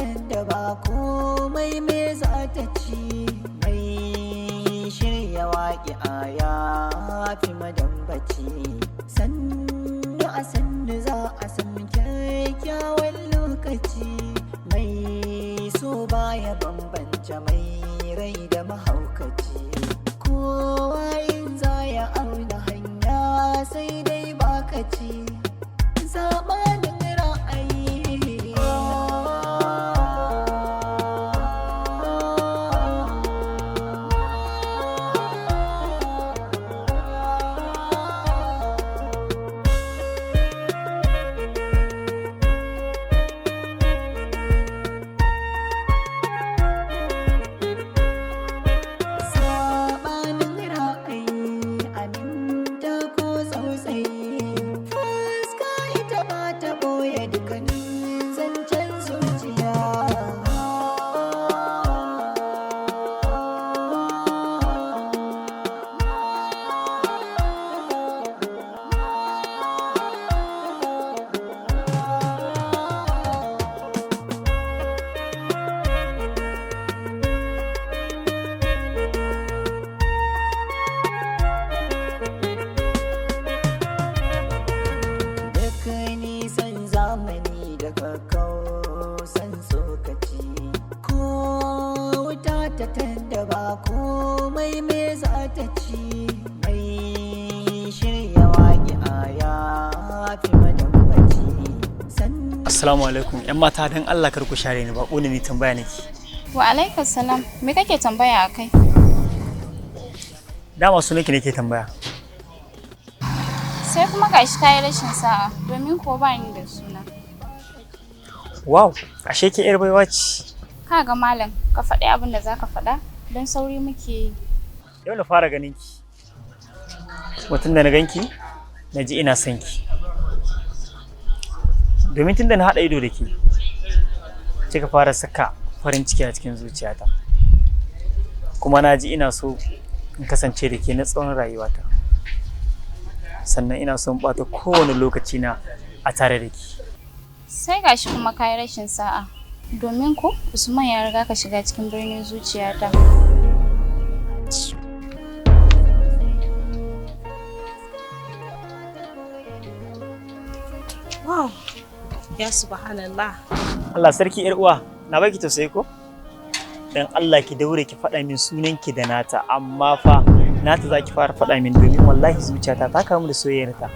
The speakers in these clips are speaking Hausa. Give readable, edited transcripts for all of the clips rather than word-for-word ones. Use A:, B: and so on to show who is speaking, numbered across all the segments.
A: tanda ba komai me za ta ci. Mai shirya waƙi ya fi madambaci. Sannu a sannu za a san kyakkyawan lokaci. Mai so baya bambanta mai rai da mahaukaci. Kowa in za ya auna hanya sai dai baka ci. Sabanin ra'ayi.
B: Assalamu alaikum. ‘Yan mata don Allah kar ku share ni baƙo ne ni tambaya nake.
C: Wa alaikum salam. Me kake tambaya akai?
B: Dama su nake tambaya.
C: Sai kuma gashi kayi rashin sa'a domin ko ba ni da suna.
B: Wow, ashe ke ‘yar baiwa ce.
C: Kaga malam, ka faɗi abin da zaka faɗa don sauri muke yi.
B: Yau na fara ganin ki. Mutum da na ganki, na ji ina son ki. Domin tun da na haɗa ido da ke, kika fara saka farin ciki a cikin zuciyata. Kuma na ji ina so in kasance da ke na tsawon rayuwata. Sannan ina son ɓata kowane lokaci na a tare da ke.
C: Sai gashi kuma kayi rashin sa'a. Domin ko Usman ya riga ka shiga cikin birnin zuciyata.
D: Wow. Ya subhanallah.
B: Allah sarki ‘yar uwa, na baki tausayi ko? Dan Allah ki daure ki faɗa min sunanki da nata, amma fa nata za ki fara faɗa min domin wallahi zuciyata ta kamu da soyayyarta.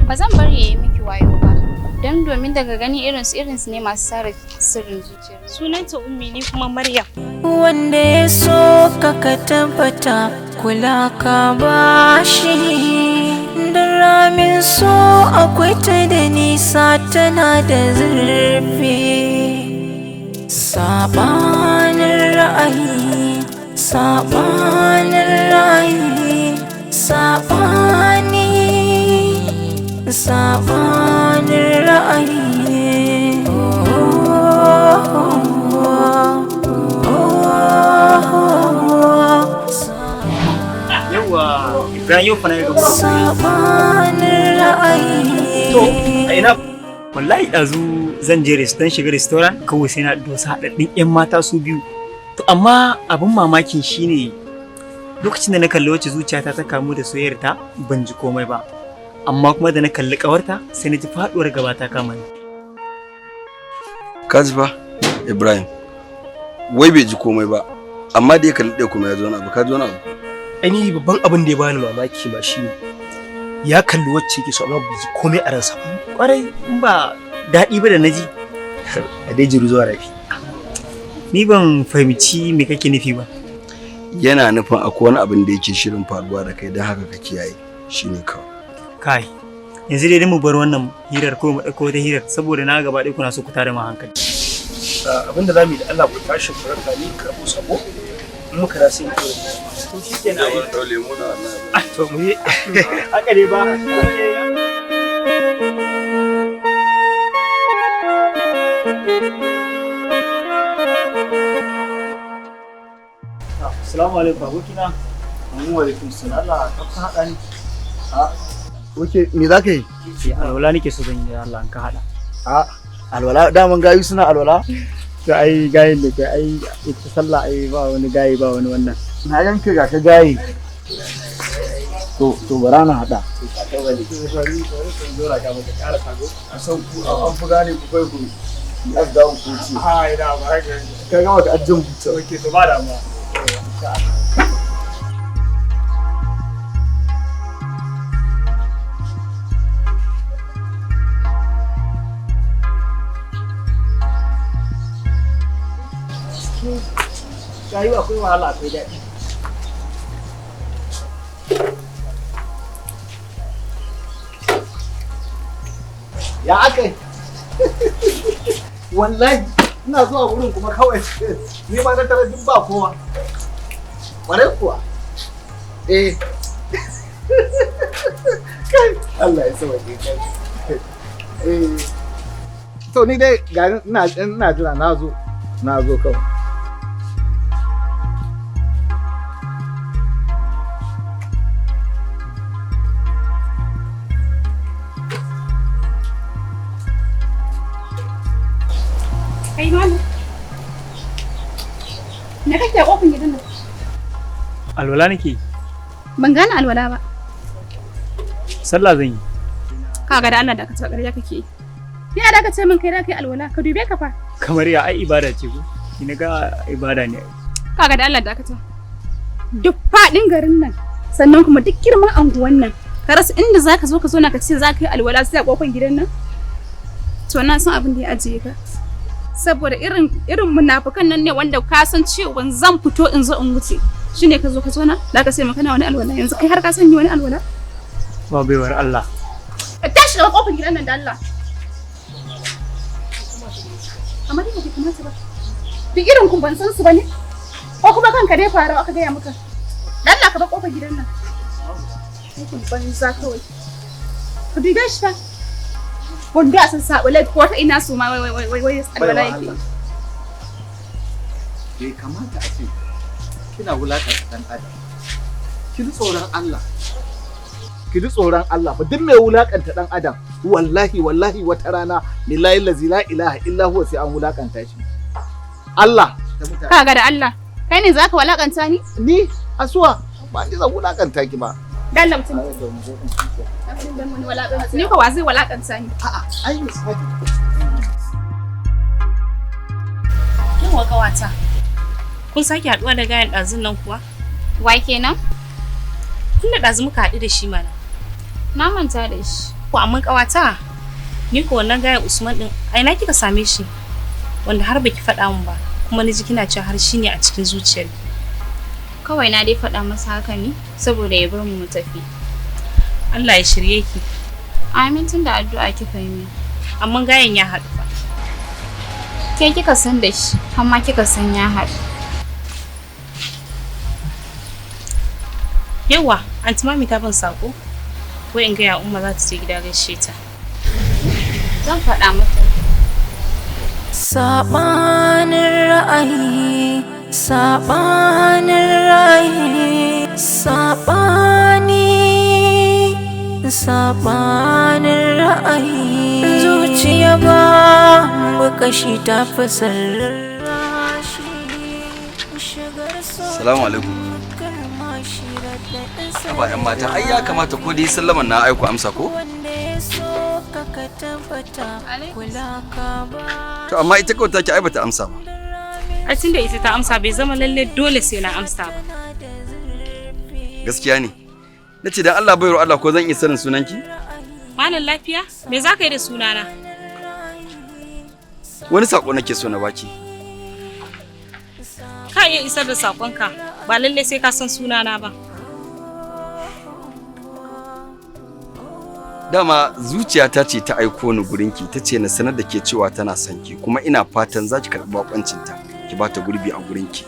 C: Ba zan bari yayi miki wayo ba. Dan domin daga gani irinsu ne masu sare sirrin zuciya.
D: Sunanta Ummi ni kuma Maryam.
A: Wanda ya so ka tabbata kula ka bashi. Da ramin so akwai ta da nisa tana da zurfi. Sabanin ra'ayi, sabanin ra'ayi, sabanin ra'ayi.
B: Ibrahim yau fa na ga
A: sabanin ra'ayi.
B: To, a ina wallahi ɗazu zan je dan shiga restaurant kawai sai na dosa haɗaɗɗun 'yan mata su biyu. To amma abin mamakin shine lokacin da na kalli wacce zuciyata ta kamu da soyayyarta ban ji komai ba. Amma kuma da na kalli ƙawarta sai na ji faɗuwar gaba ta kama ni.
E: Kaji fa Ibrahim wai bai ji komai ba amma da ya kalli ɗaya kuma ya zo na abu ka zo na abu.
F: Ainihi babban abin da ya bani mamaki ma shi ya kalli wacce yake so amma bai ji komai a ransa.
B: Kwarai in ba daɗi ba da naji.
F: A dai jiru zuwa rafi.
B: Ni ban fahimci me kake nufi ba.
E: Yana nufin akwai wani abin da yake shirin faruwa da kai don haka ka kiyaye shine kawai.
B: Kai yanzu dai mu bar wannan hirar ko mu ɗauko wata hirar saboda na gaba ɗaya kuna so ku tare mu hankali.
F: Abin da zamu yi da Allah ku tashi ku raka ni karɓo sabo. In muka da sai mu to shikenan ai
E: dole mu na wannan.
F: Ah to mu yi
B: Haka ne ba. Assalamu alaikum abokina.
F: Wa alaikum salam.
B: Allah ka haɗa ni.
G: Oke, me za ka yi?
B: Alwala nake so zan yi da Allah ka hada.
G: Alwala daman gayu suna alwala?
B: To ai gayin da kai ai ita sallah ai ba wani gayi ba wani wannan.
G: Na yanke ga ka gayi. To bara na hada. A san ku an fi gane ku kai ku ya ga ku ci.
B: Ina ba
G: ka ga wata ajin buta.
B: Oke to ba da ma. Rayuwa akwai wahala akwai daɗi.
G: Ya akai. Wallahi ina zuwa wurin kuma kawai ni ma na tare duk ba kowa. Ƙwarai kuwa. Kai Allah ya sauke kai. To ni dai ga ina jira na zo kawai.
C: Kai malam. Me kake kofin gidan nan?
B: Alwala nake.
C: Ban gane alwala ba.
B: Sallah zan yi.
C: Kaga da Allah da ka ta ƙarya kake yi. Ya da ka ce min kai da kai alwala ka dube ka fa.
B: Kamar ya ai ibada ce ko? Ki ga ibada ne.
C: Kaga da Allah da ka ta. Duk faɗin garin nan sannan kuma duk girman anguwan nan ka rasa inda zaka zo ka zo na ka ce zaka yi alwala sai a kofar gidan nan. To na san abin da ya ajiye ka. Saboda irin munafukan nan ne wanda ka san cewa zan fito in zo in wuce shine ka zo na da ka sai maka na wani alwala yanzu kai har ka san ni wani alwala
B: ba baiwar Allah
C: tashi daga kofar gidan nan da Allah amma dai bai kamata ba duk irin kun ban san su bane ko kuma kanka dai fara aka gaya maka da Allah ka bar kofar gidan nan kun banza kawai ka bi gashi fa wanda san sabulai ko ta ina su ma wai alwala yake
G: bai kamata a ce kina wulakanta dan adam ki ji tsoron Allah ba duk mai wulakanta dan adam wallahi wata rana lillahi allazi la ilaha illa huwa sai an wulakanta shi Allah
C: kaga da Allah kai ne zaka wulakanta ni
G: asuwa ba ni zan wulakanta ki ba
C: dan mutum ni ko wa zai walakanta ni
G: ai misali
D: yawa kawata kun sake haduwa da gayan dazun nan kuwa
C: wai kenan
D: tunda dazu muka haɗu da shi mana
C: na manta da shi
D: ko amma kawata ni ko wannan gayan Usman din ai na kika same shi wanda har baki faɗa min ba kuma ni ji kina cewa har shi ne a cikin zuciyarki
C: kawai na dai faɗa masa haka ne saboda ya bar mu tafi
D: Allah ya shirye ki
C: amin tunda addu'a kika yi
D: amma gayan ya haɗu fa
C: ke kika san da shi amma kika san ya haɗu
D: yawa anti mami ta ban sako ko in ga ya umma za ta je gida gaishe ta
C: zan faɗa mata
A: sabanin ra'ayi sabanin ra'ayi zuciya ba bukashi ta fasar
E: Assalamu alaikum. Aba yan mata ai ya kamata ko dai sallaman na aiko amsa ko? To amma ita kawai take ai bata amsa ba.
D: A tunda ita ta amsa bai zama lalle dole sai na amsa ba.
E: Gaskiya ne. Nace dan Allah bayar Allah ko zan iya sanin sunanki?
D: Malam lafiya? Me zaka yi da sunana?
E: Wani sako nake so na baki.
D: Ka iya isar da sakonka ba lalle sai ka san sunana ba.
E: Dama zuciyata ce ta aiko ni gurinki tace na sanar da ke cewa tana son ki kuma ina fatan za ki karɓi bakoncinta ki ba ta gurbi a gurinki.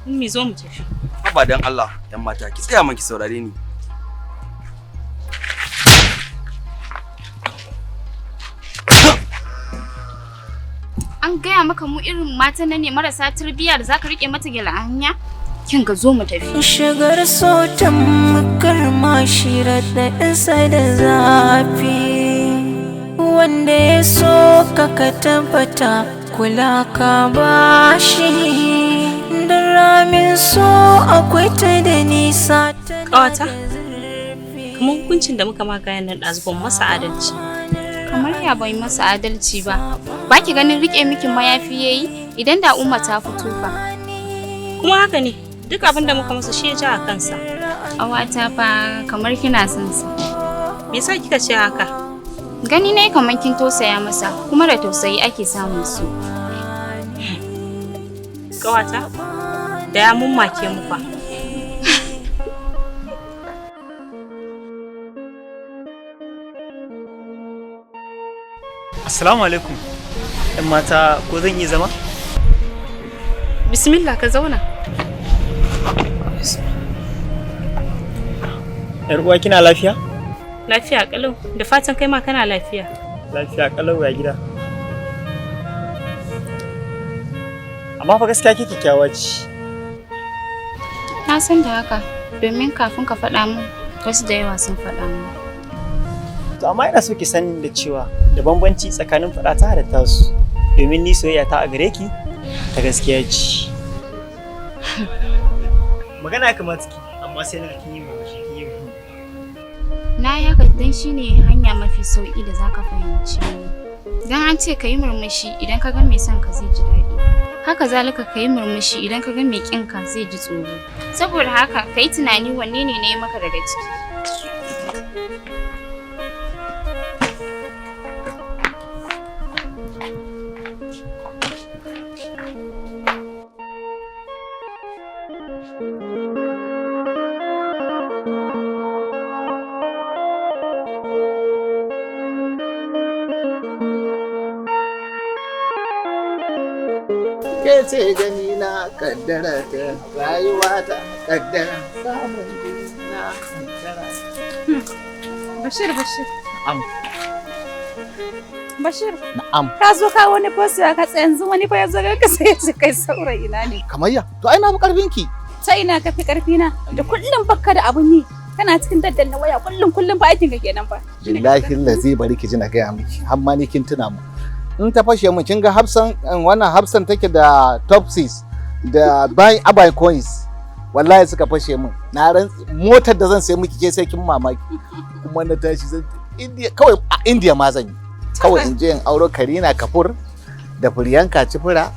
D: Ummi zo mu tafi.
E: Haba dan Allah yan mata ki tsaya man ki saurare ni.
C: An gaya maka mu irin matan nan ne marasa tarbiyya da zaka rike mata gela a hanya? kin ga zo mu tafi.
A: Shigar so tamkar mashi raɗaɗinsa da zafi, wanda ya so ka tabbata kula ka bashi, da ramin so akwai ta da nisa.
D: Ƙawata, kamar hukuncin da muka maka yanar ɗazu ban masa adalci.
C: Kamar ya bai masa adalci ba. Ba ki ganin rike miki mayafi yayi idan da Umma ta fito fa.
D: Kuma haka ne, duk abin da muka masa shi ya ja a kansa.
C: Ƙawata fa kamar kina son sa.
D: Me yasa kika ce haka?
C: Gani ne kamar kin tausaya masa, kuma da tausayi ake samun su.
D: Ƙawata, da ya mummake mu fa.
B: Assalamu alaikum. ‘Yan mata ko zan iya zama?
D: Bismillah ka zauna.
B: ‘Yar uwa kina lafiya?
D: Lafiya kalau. Da fatan kai ma kana lafiya.
B: Lafiya kalau ya gida. Amma fa gaskiya kike kyakkyawa ce.
C: Na san da haka, domin kafin ka faɗa min wasu da yawa sun faɗa min.
B: To amma ina so ki san da cewa da bambanci tsakanin faɗa ta da tasu, domin ni soyayya ta a gare ki ta gaskiya ce. Magana ya kamata ki, amma sai na kin yi murmushi kin yi.
C: Na yi haka dan shine hanya mafi sauki da zaka fahimci ni. Dan an ce ka yi murmushi idan ka ga mai son ka zai ji daɗi. Haka zalika ka yi murmushi idan ka ga mai ƙin ka zai ji tsoro. Saboda haka ka yi tunani wanne ne na yi maka daga ciki.
G: Ke ce gani na kaddara ta rayuwa ta kaddara samun na kaddara.
C: Bashir.
G: Na'am.
C: Bashir.
G: Na'am.
C: Ka zo ka wani post ka tsaya yanzu wani fa yazo ka sai ce kai saurayi na ne.
G: Kamayya, to ai na fi karfin ki.
C: Ta ina ka fi karfi na da kullum bakka da abun yi. Kana cikin daddanna waya kullum fa aikin ka kenan fa.
G: Billahi lazi bari ki ji na gaya miki, har ma ni kin tuna mu. In ta fashe mu kin ga Hafsan wannan Hafsan take da Topsys da AYI coins. Wallahi suka fashe mu. Na ran motar da zan sai miki ke sai kin mamaki. Kuma na tashi zan India kawai a India ma zan yi. Kawai in je in auro Karina Kapoor da Priyanka Chopra.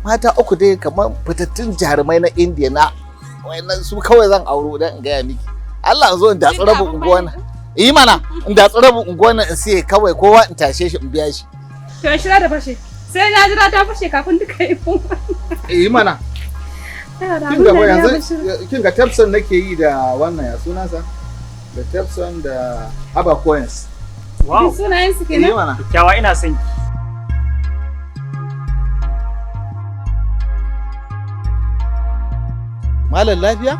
G: Mata uku dai kamar fitattun jarumai na India na wayannan su kawai zan auro dan in gaya miki. Allah zo in datsi rabin unguwan nan. Yi mana in datsi rabin unguwan nan in sai kawai kowa in tashe shi in biya shi.
C: To shira da fashe. Sai na jira ta fashe kafin duka yi mun.
G: Yi mana. Kin ga yanzu kin ga Tepson nake yi da wannan ya sunansa? Da Tepson da AYI coins.
B: Wow.
C: Sunayen su
G: Yi
C: kenan.
G: mana.
B: Kyakkyawa ina son ki.
G: Malam lafiya?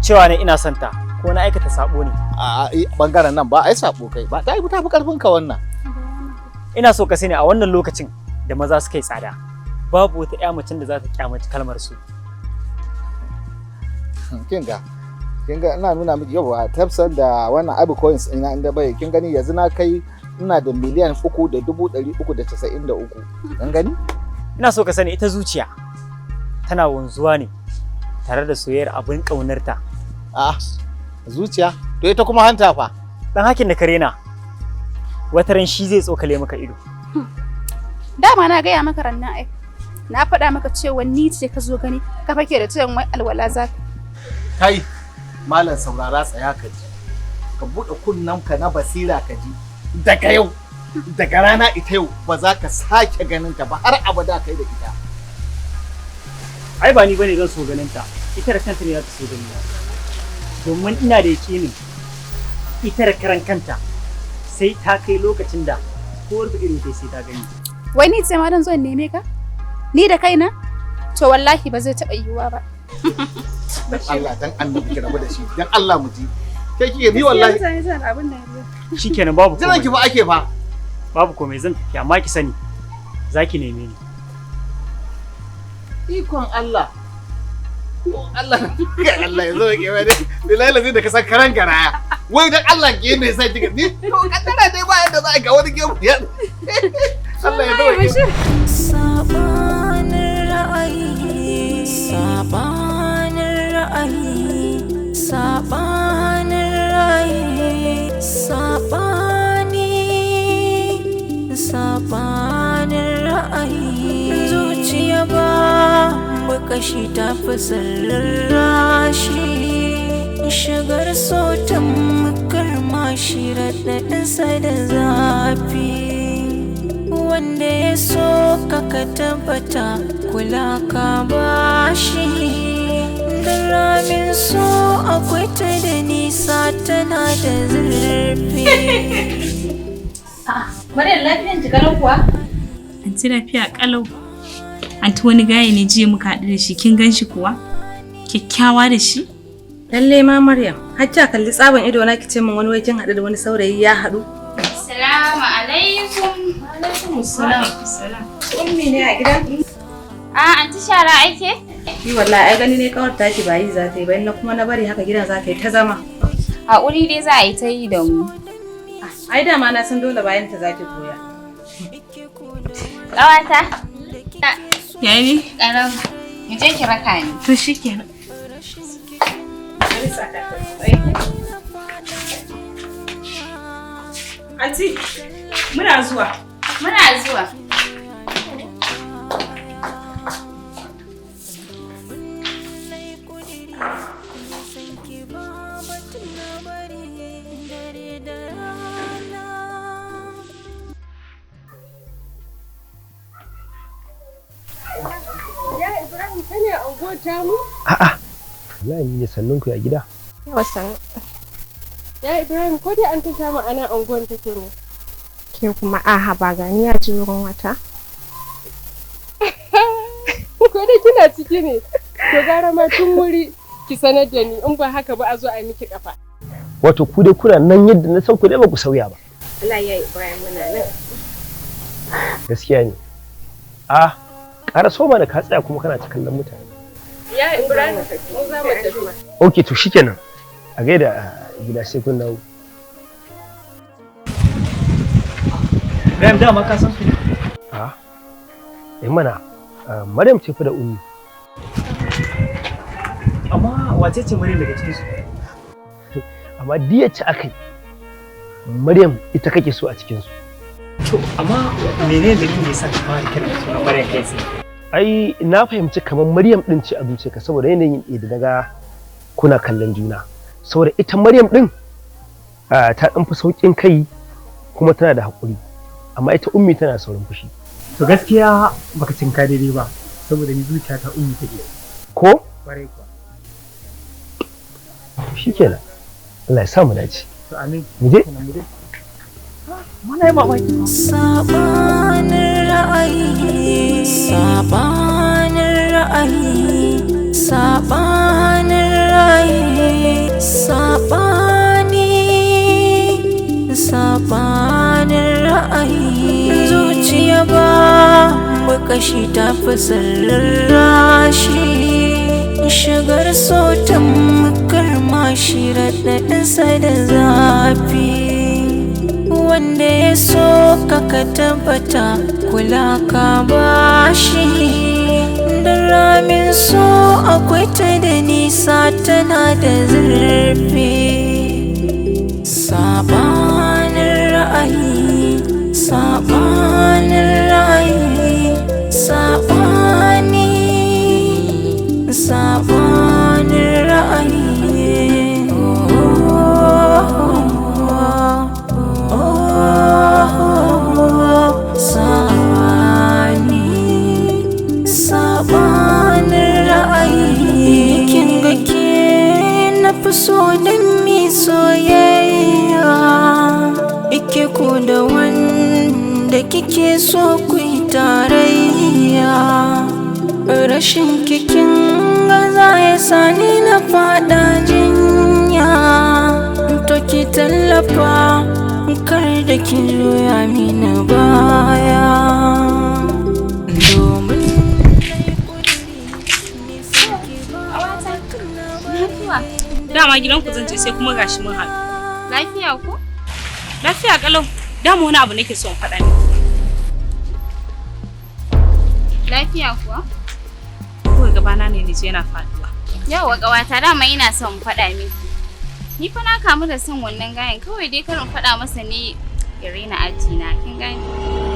B: Cewa ne ina son ta ko na aikata sabo ne.
G: A bangaren nan ba ai sabo kai ba. Ta yi ta fi karfin ka wannan.
B: Ina so ka sani a wannan lokacin da maza suka yi tsada, babu wata ƴa macen da za ta kyamaci kalmar su.
G: Kin ga ina nuna miki yawa Tepson da wannan AYI coins ina inda bai kin gani yanzu na kai ina da miliyan 3,393. Kin gani?
B: Ina so ka sani ita zuciya tana wanzuwa ne tare da soyayyar abin ƙaunarta.
G: A zuciya to ita kuma hanta fa.
B: Dan hakin da ka rena wataran shi zai tsokale maka ido.
C: Dama na gaya maka rannan ai. Na faɗa maka cewa ni ce ka zo gani ka fake da cewa wai alwala za ka.
G: Kai malam saurara tsaya ka ji. Ka buɗe kunnanka na basira ka ji. Daga yau daga rana ita yau ba za ka sake ganin ta ba har abada kai da ita.
B: Ai ba ni bane zan so ganin ta, ita da kanta ne za ta so ganin ta. Domin ina da yakinin ita da karan kanta sai ta kai lokacin da ko rufe ido sai ta gani.
C: Wai ni ce ma dan zo in neme ka? Ni da kaina? To wallahi ba zai taɓa yiwuwa ba.
G: Allah dan annabi ki rabu da shi dan Allah mu ji. Kai kike ni wallahi.
B: Shikenan babu komai.
G: Jiran ki fa ake fa.
B: Babu komai zan tafi amma ki sani zaki neme ni.
G: Ikon Allah. Allah Allah ya zo ke wani bilahi lazai da ka san karan garaya wai dan Allah ke ne sai kika ni to kaddara dai ba yadda za a ga wani gemu ya Allah ya zo ke
A: sabanin ra'ayi sabanin ra'ayi sabanin ra'ayi sabanin ra'ayi zuciya ba kashi ta fi sarrashi shigar sautan makarmashi raɗaɗinsa da zafi wanda ya so ka tabbata kula ka bashi da ramin so akwai ta da nisa tana da zurfi.
D: Maryam lafiyan ki kalau kuwa? Anti lafiya kalau. Anti wani gaya ne jiya muka haɗu da shi kin gan shi kuwa? Kyakkyawa da shi?
H: Lalle ma Maryam, har ta kalli tsaban ido na kice min wani wai kin haɗu da wani saurayi ya haɗu.
C: Assalamu alaikum.
H: Wa alaikum assalam. Ummi ne a gidan?
C: Anti shara ake?
H: Yi wallahi ai gani ne kawar taki ba yi za ta yi ba na kuma na bari haka gidan za ta yi ta zama.
C: Haƙuri dai za a yi ta yi da mu.
H: Ai dama na san dole bayan ta za ki koya.
C: Ƙawata?
D: Yayi?
C: Ƙaram. Mu je ki raka ni.
D: To shikenan.
H: Anti, muna zuwa.
C: Muna zuwa.
F: A'a. Wallahi ne sannun ku a gida.
I: Yawa sannu. Ya Ibrahim ko dai an ta samu ana unguwar take ne. Ke kuma aha ba gani ya ji wurin wata. Ko dai kina ciki ne. To gara ma tun wuri ki sanar da ni in ba haka ba a zo a miki kafa.
F: Wato ku dai kuna nan yadda na san ku dai ba ku sauya ba.
I: Allah ya Ibrahim muna nan.
F: Gaskiya ne. Ƙara so mana ka tsaya kuma kana ta kallon mutane.
I: Ya Ibrahim mu za mu tafi.
F: Okay to shikenan. A gaida gida sai kun dawo.
B: Ibrahim dama ka san su?
F: Mana Maryam ce fa da Ummi.
B: Amma wace ce Maryam daga cikin su?
F: Amma diya ce akai. Maryam ita kake so a cikin su.
B: To amma menene dalilin da yasa ka fara kiran sunan Maryam kai sai?
F: Ai na fahimci kamar Maryam din ce a zuciyarka saboda yanayin da naga kuna kallon juna. Saboda ita Maryam din ta dan fi saukin kai kuma tana da hakuri. Amma ita Ummi tana saurin fushi.
B: To gaskiya baka cinka daidai ba saboda ni zuciyata Ummi take.
F: Ko?
B: Kwarai kuwa.
F: Shikenan. Allah ya sa mu dace.
B: To amin.
F: Mu je.
B: Mana yi mamaki.
A: Sabanin ra'ayi, sabanin ra'ayi, sabanin ra'ayi, sabanin ra'ayi. Zuciya ba kashi ta fi sarrashi shigar sautan makarmashi raɗaɗinsa da zafi. Wanda ya so ka tabbata kula ka bashi da ramin so akwai ta da nisa tana da zurfi. Sabanin ra'ayi, sabanin ra'ayi, sabanin ra'ayi. Sabanin ra'ayi kin ga ke na fi so don mi soyayya ike ko da wanda kike so ku yi tarayya rashin kikin gaza ya sani na fada jinya to ki tallafa kar da ki juya mini baya domin
D: Dama gidanku zan je sai kuma gashi mun haɗu.
C: Lafiya ko?
D: Lafiya kalau. Dama wani abu nake so in faɗa miki.
C: Lafiya kuwa?
D: Kawai gabana ne nije yana faduwa.
C: Yawa ƙawata dama ina son in faɗa miki. Ni fa na kamu da son wannan gayan kawai dai karin faɗa masa ne ya raina aji na kin gane.